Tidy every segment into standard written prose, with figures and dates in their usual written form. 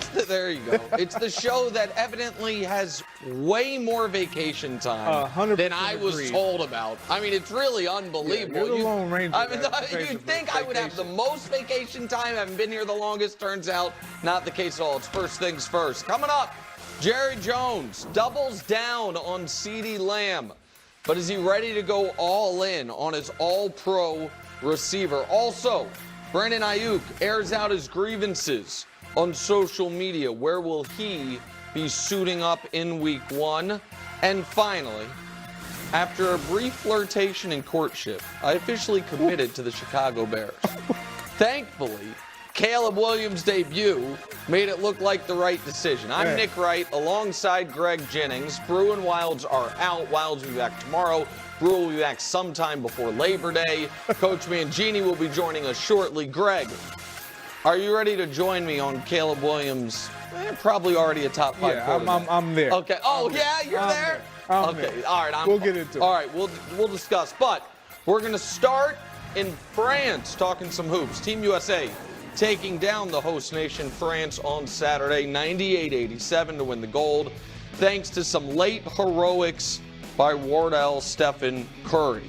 there you go. It's the show that evidently has way more vacation time than I was told about. I mean, it's really unbelievable. Yeah, you're the Lone Ranger. I mean, you'd think I would have the most vacation time. I haven't been here the longest. Turns out, not the case at all. It's first things first. Coming up, Jerry Jones doubles down on CeeDee Lamb. But is he ready to go all in on his all-pro receiver? Also, Brandon Ayuk airs out his grievances on social media. Where will he be suiting up in week 1? And finally, after a brief flirtation and courtship, I officially committed to the Chicago Bears. Thankfully, Caleb Williams' debut made it look like the right decision. I'm Nick Wright alongside Greg Jennings. Brew and Wilds are out. Wilds will be back tomorrow. Brew will be back sometime before Labor Day. Coach Mangini will be joining us shortly. Greg, are you ready to join me on Caleb Williams? Probably already a top 5 quarterback. I'm there. Okay. Oh, yeah, you're there? Okay. All right. We'll get into it. All right. We'll discuss. But we're going to start in France, talking some hoops. Team USA taking down the host nation France on Saturday, 98-87 to win the gold, thanks to some late heroics by Wardell Stephen Curry.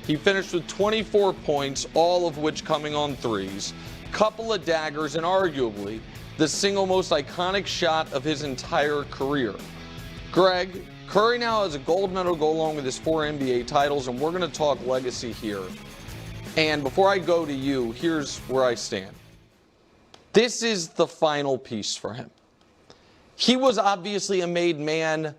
He finished with 24 points, all of which coming on threes, couple of daggers, and arguably the single most iconic shot of his entire career. Greg, Curry now has a gold medal to go along with his 4 NBA titles, and we're going to talk legacy here. And before I go to you, here's where I stand. This is the final piece for him. He was obviously a made man.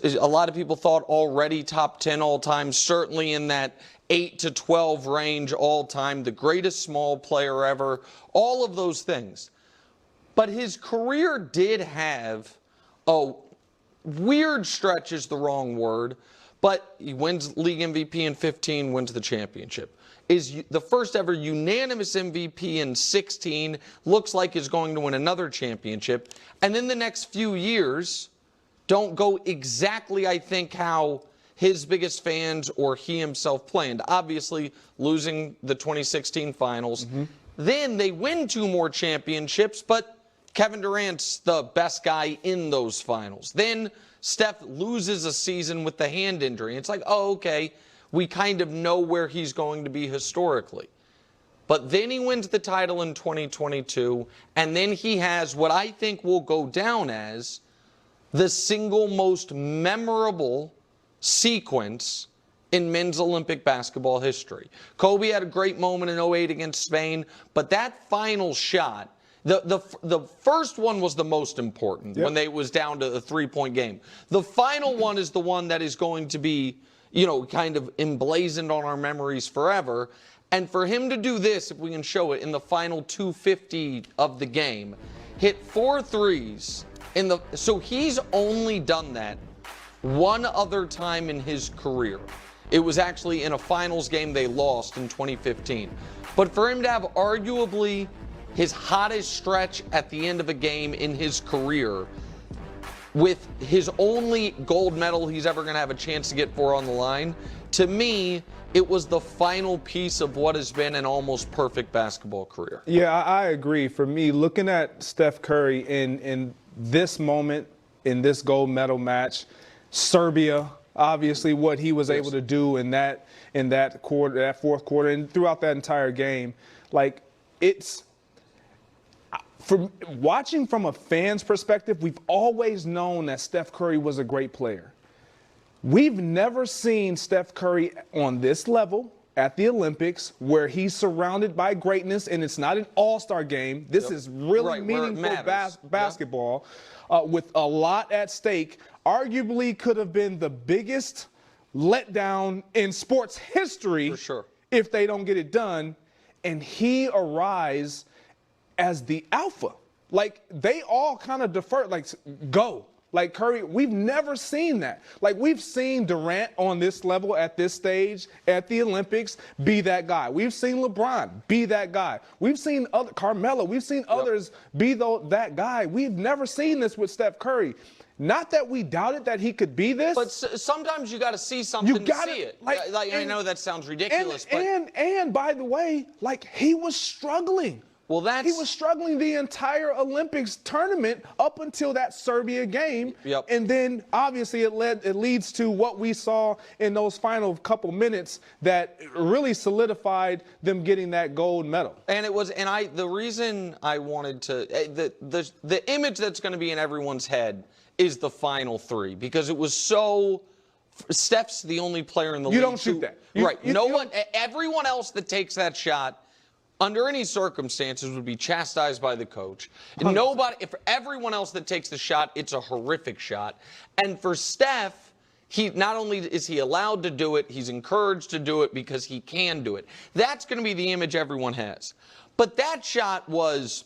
A lot of people thought already top 10 all time, certainly in that 8 to 12 range all time, the greatest small player ever, all of those things. But his career did have a weird stretch is the wrong word, but he wins league MVP in 15, wins the championship. Is the first ever unanimous MVP in 16, looks like is going to win another championship. And then the next few years don't go exactly, I think, how his biggest fans or he himself planned. Obviously, losing the 2016 finals. Then they win 2 more championships, but Kevin Durant's the best guy in those finals. Then Steph loses a season with the hand injury. It's like, oh, okay. We kind of know where he's going to be historically. But then he wins the title in 2022, and then he has what I think will go down as the single most memorable sequence in men's Olympic basketball history. Kobe had a great moment in 08 against Spain, but that final shot, the first one was the most important when they was down to a 3-point game. The final one is the one that is going to be, you know, kind of emblazoned on our memories forever. And for him to do this, if we can show it, in the final 250 of the game, hit 4 threes so he's only done that one other time in his career. It was actually in a finals game they lost in 2015. But for him to have arguably his hottest stretch at the end of a game in his career, with his only gold medal he's ever going to have a chance to get for on the line, to me, it was the final piece of what has been an almost perfect basketball career. Yeah, I agree. For me, looking at Steph Curry in this moment, in this gold medal match, Serbia, obviously what he was able to do in that quarter, that fourth quarter, and throughout that entire game, like it's. From watching from a fan's perspective, we've always known that Steph Curry was a great player. We've never seen Steph Curry on this level at the Olympics where he's surrounded by greatness, and it's not an all-star game. This is really meaningful basketball with a lot at stake. Arguably could have been the biggest letdown in sports history if they don't get it done. And he arrives as the alpha. Like, they all kind of defer, like, go. Like, Curry, we've never seen that. Like, we've seen Durant on this level at this stage at the Olympics be that guy. We've seen LeBron be that guy. We've seen Carmelo. We've seen others be that guy. We've never seen this with Steph Curry. Not that we doubted that he could be this. But sometimes you got to see something to see it. I know that sounds ridiculous. And by the way, like, he was struggling Well, he was struggling the entire Olympics tournament up until that Serbia game. Yep. And then obviously it leads to what we saw in those final couple minutes that really solidified them getting that gold medal. And the reason I wanted to, the image that's going to be in everyone's head is the final three, because it was so, Steph's the only player in the league. You don't shoot that. Everyone else that takes that shot, under any circumstances, would be chastised by the coach. If everyone else that takes the shot, it's a horrific shot. And for Steph, he not only is he allowed to do it, he's encouraged to do it because he can do it. That's going to be the image everyone has. But that shot was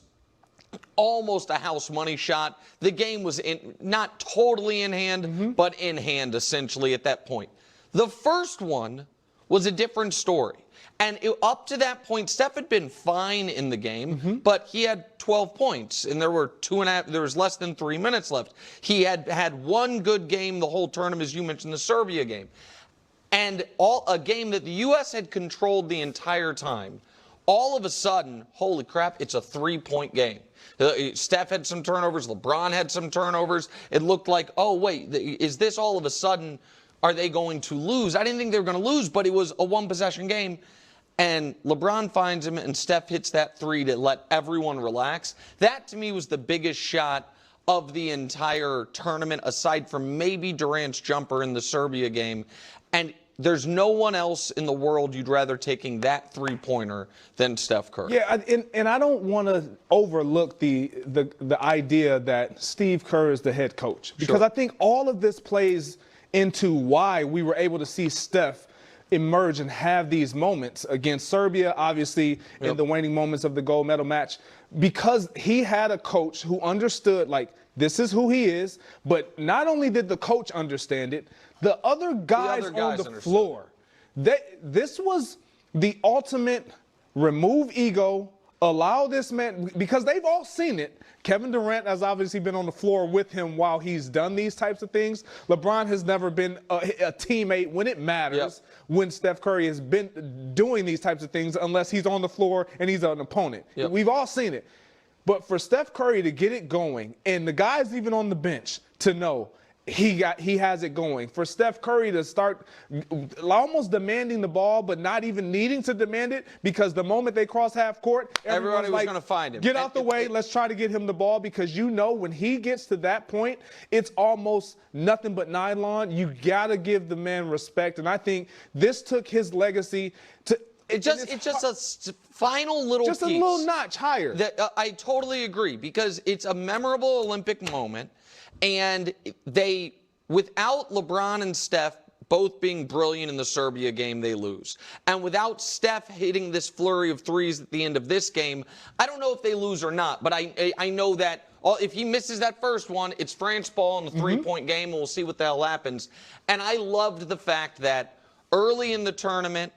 almost a house money shot. The game was not totally in hand, but in hand essentially at that point. The first one was a different story. And up to that point, Steph had been fine in the game, but he had 12 points, and there was less than 3 minutes left. He had one good game the whole tournament, as you mentioned, the Serbia game, and a game that the U.S. had controlled the entire time. All of a sudden, holy crap, it's a 3-point game. Steph had some turnovers, LeBron had some turnovers. It looked like, oh wait, is this all of a sudden? Are they going to lose? I didn't think they were going to lose, but it was a one-possession game. And LeBron finds him, and Steph hits that three to let everyone relax. That, to me, was the biggest shot of the entire tournament, aside from maybe Durant's jumper in the Serbia game. And there's no one else in the world you'd rather taking that three-pointer than Steph Curry. Yeah, and I don't want to overlook the idea that Steve Kerr is the head coach, because I think all of this plays into why we were able to see Steph emerge and have these moments against Serbia, obviously in the waning moments of the gold medal match, because he had a coach who understood, like, this is who he is. But not only did the coach understand it, the other guys on the floor, this was the ultimate remove ego, allow this man, because they've all seen it. Kevin Durant has obviously been on the floor with him while he's done these types of things. LeBron has never been a teammate when it matters, when Steph Curry has been doing these types of things, unless he's on the floor and he's an opponent. We've all seen it. But for Steph Curry to get it going, and the guys even on the bench to know he has it going, for Steph Curry to start almost demanding the ball, but not even needing to demand it, because the moment they cross half court, everybody was going to find him. Get out the way, let's try to get him the ball, because you know when he gets to that point, it's almost nothing but nylon. You got to give the man respect, and I think this took his legacy to. It's just a final little piece. Just a little notch higher. I totally agree, because it's a memorable Olympic moment. And without LeBron and Steph both being brilliant in the Serbia game, they lose. And without Steph hitting this flurry of threes at the end of this game, I don't know if they lose or not, but I know that if he misses that first one, it's France ball in the three-point game, and we'll see what the hell happens. And I loved the fact that early in the tournament,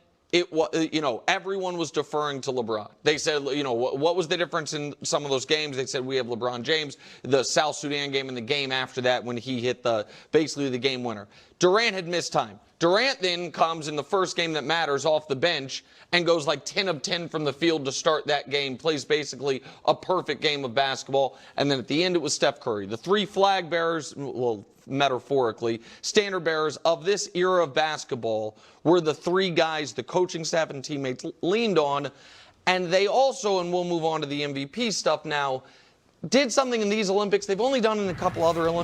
everyone was deferring to LeBron. They said, what was the difference in some of those games? They said, we have LeBron James. The South Sudan game and the game after that when he hit basically the game winner. Durant had missed time. Durant then comes in the first game that matters off the bench and goes like 10 of 10 from the field to start that game, plays basically a perfect game of basketball. And then at the end, it was Steph Curry. The three flag bearers, well, metaphorically, standard bearers of this era of basketball were the three guys the coaching staff and teammates leaned on. And they also, and we'll move on to the MVP stuff now, did something in these Olympics they've only done in a couple other Olympics.